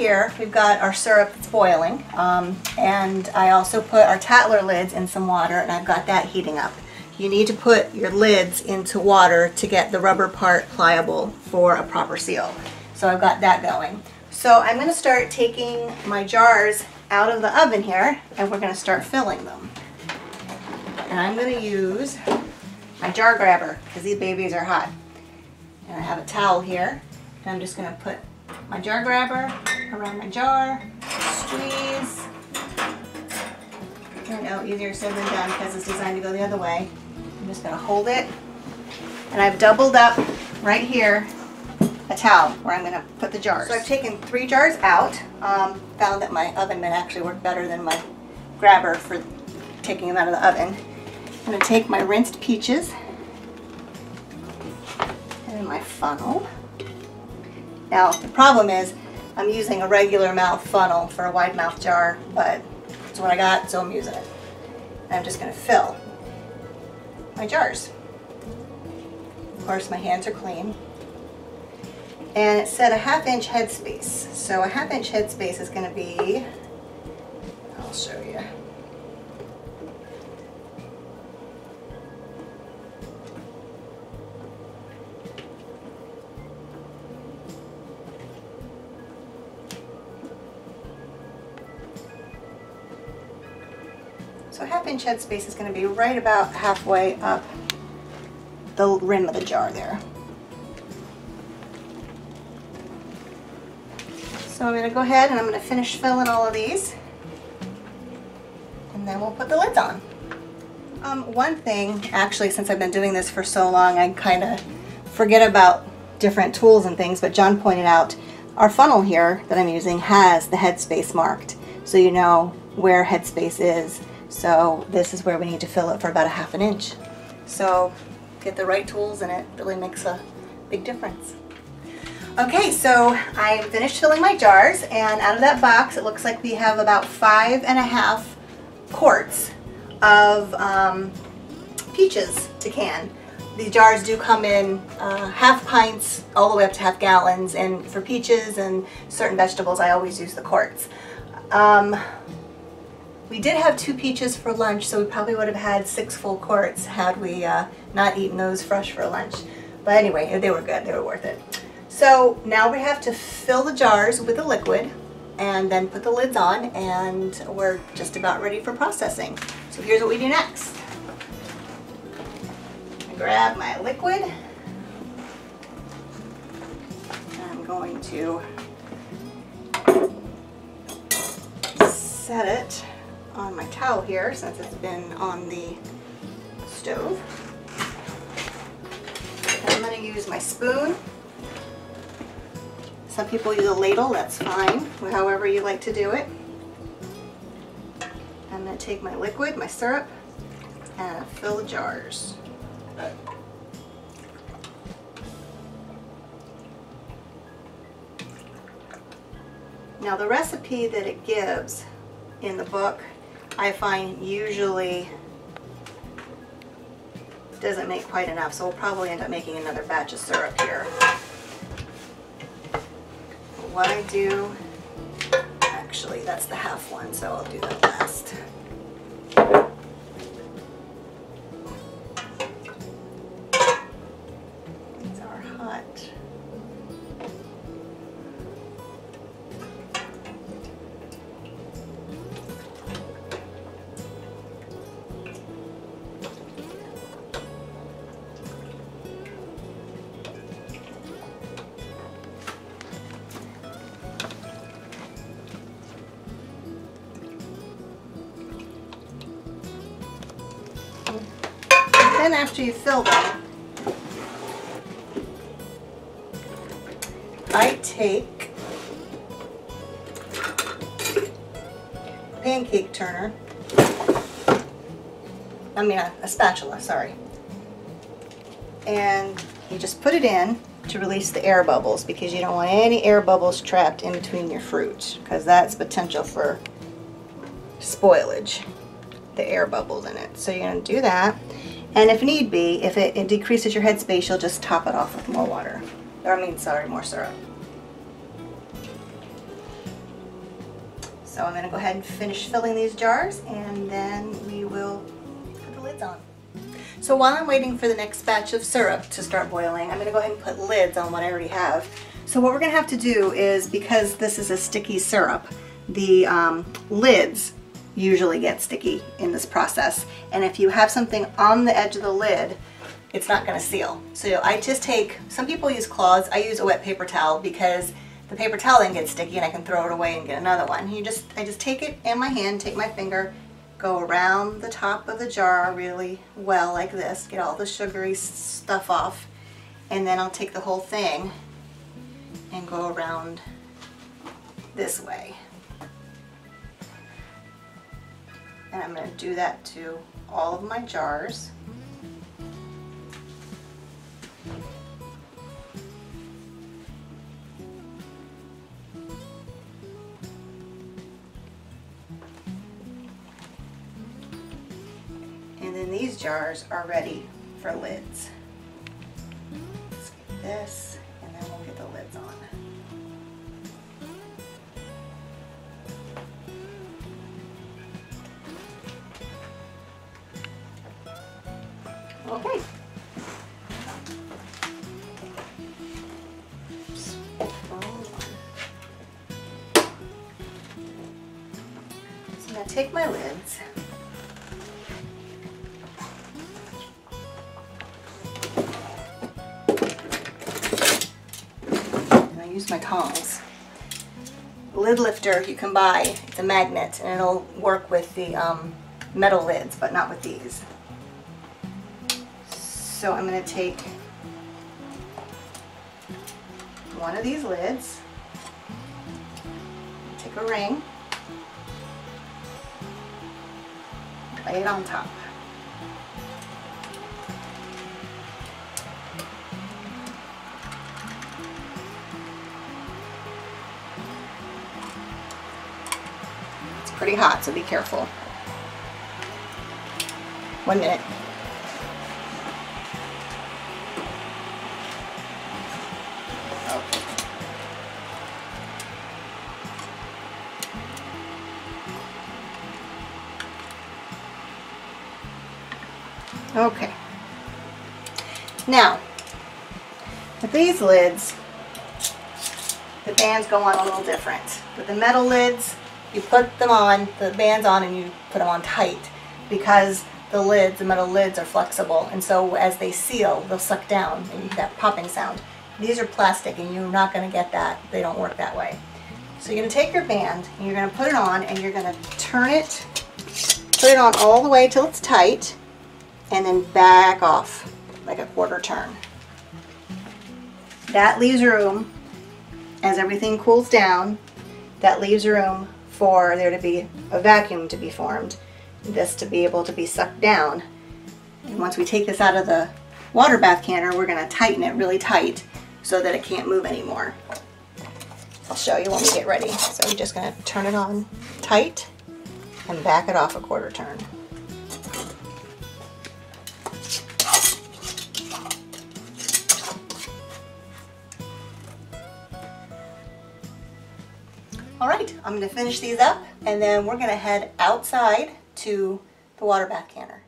here we've got our syrup that's boiling, and I also put our Tatler lids in some water, and I've got that heating up. You need to put your lids into water to get the rubber part pliable for a proper seal. So I've got that going. So I'm going to start taking my jars out of the oven here, and we're going to start filling them. And I'm going to use my jar grabber because these babies are hot. And I have a towel here, and I'm just going to put my jar grabber around my jar, squeeze. I know, easier said than done because it's designed to go the other way. I'm just going to hold it, and I've doubled up right here a towel where I'm going to put the jars. So I've taken 3 jars out, found that my oven mitt actually worked better than my grabber for taking them out of the oven. I'm going to take my rinsed peaches and my funnel. Now the problem is I'm using a regular mouth funnel for a wide mouth jar, but it's what I got, so I'm using it. And I'm just going to fill my jars. Of course my hands are clean. And it said a 1/2 inch headspace. So a 1/2 inch headspace is going to be, I'll show you. So a 1/2 inch headspace is going to be right about halfway up the rim of the jar there. So I'm going to go ahead and I'm going to finish filling all of these, and then we'll put the lids on. One thing, actually, since I've been doing this for so long, I kind of forget about different tools and things, but John pointed out our funnel here that I'm using has the headspace marked, so you know where headspace is. So this is where we need to fill it for about a 1/2 inch. So get the right tools and it really makes a big difference. Okay, so I finished filling my jars, and out of that box it looks like we have about 5.5 quarts of peaches to can. The jars do come in 1/2 pints all the way up to 1/2 gallons, and for peaches and certain vegetables I always use the quarts. We did have 2 peaches for lunch, so we probably would have had 6 full quarts had we not eaten those fresh for lunch. But anyway, they were good, they were worth it. So now we have to fill the jars with the liquid and then put the lids on, and we're just about ready for processing. So here's what we do next. I grab my liquid. I'm going to set it on my towel here since it's been on the stove. And I'm going to use my spoon. Some people use a ladle, that's fine, however you like to do it. I'm going to take my liquid, my syrup, and fill the jars. Now the recipe that it gives in the book, I find usually doesn't make quite enough, so we'll probably end up making another batch of syrup here. What I do, actually that's the 1/2 one, so I'll do that last. These are hot. Then after you fill them, I take a pancake turner, a spatula, sorry, and you just put it in to release the air bubbles, because you don't want any air bubbles trapped in between your fruit, because that's potential for spoilage, the air bubbles in it. So you're going to do that. And if need be, if it decreases your headspace, you'll just top it off with more water. More syrup. So I'm going to go ahead and finish filling these jars, and then we will put the lids on. So while I'm waiting for the next batch of syrup to start boiling, I'm going to go ahead and put lids on what I already have. So what we're going to have to do is, because this is a sticky syrup, the lids usually get sticky in this process. And if you have something on the edge of the lid, it's not going to seal. So I just take, some people use cloths, I use a wet paper towel because the paper towel then gets sticky and I can throw it away and get another one. I just take it in my hand, take my finger, go around the top of the jar really well like this, get all the sugary stuff off, and then I'll take the whole thing and go around this way. And I'm going to do that to all of my jars. And then these jars are ready for lids. Let's get this, and then we'll get the lids on. Okay. So I'm going to take my lids. Use my tongs. The lid lifter you can buy, it's a magnet, and it'll work with the metal lids, but not with these. So I'm going to take one of these lids, take a ring, lay it on top. Pretty hot, so be careful. 1 minute. Okay. Now, with these lids, the bands go on a little different. With the metal lids, you put them on, the bands on, and you put them on tight because the lids, the metal lids, are flexible, and so as they seal, they'll suck down and you get that popping sound. These are plastic and you're not going to get that. They don't work that way. So you're going to take your band and you're going to put it on, and you're going to turn it, put it on all the way till it's tight, and then back off like a quarter turn. That leaves room, as everything cools down, that leaves room for there to be a vacuum to be formed, this to be able to be sucked down. And once we take this out of the water bath canner, we're going to tighten it really tight so that it can't move anymore. I'll show you when we get ready. So we're just going to turn it on tight and back it off a quarter turn. Alright, I'm going to finish these up, and then we're going to head outside to the water bath canner.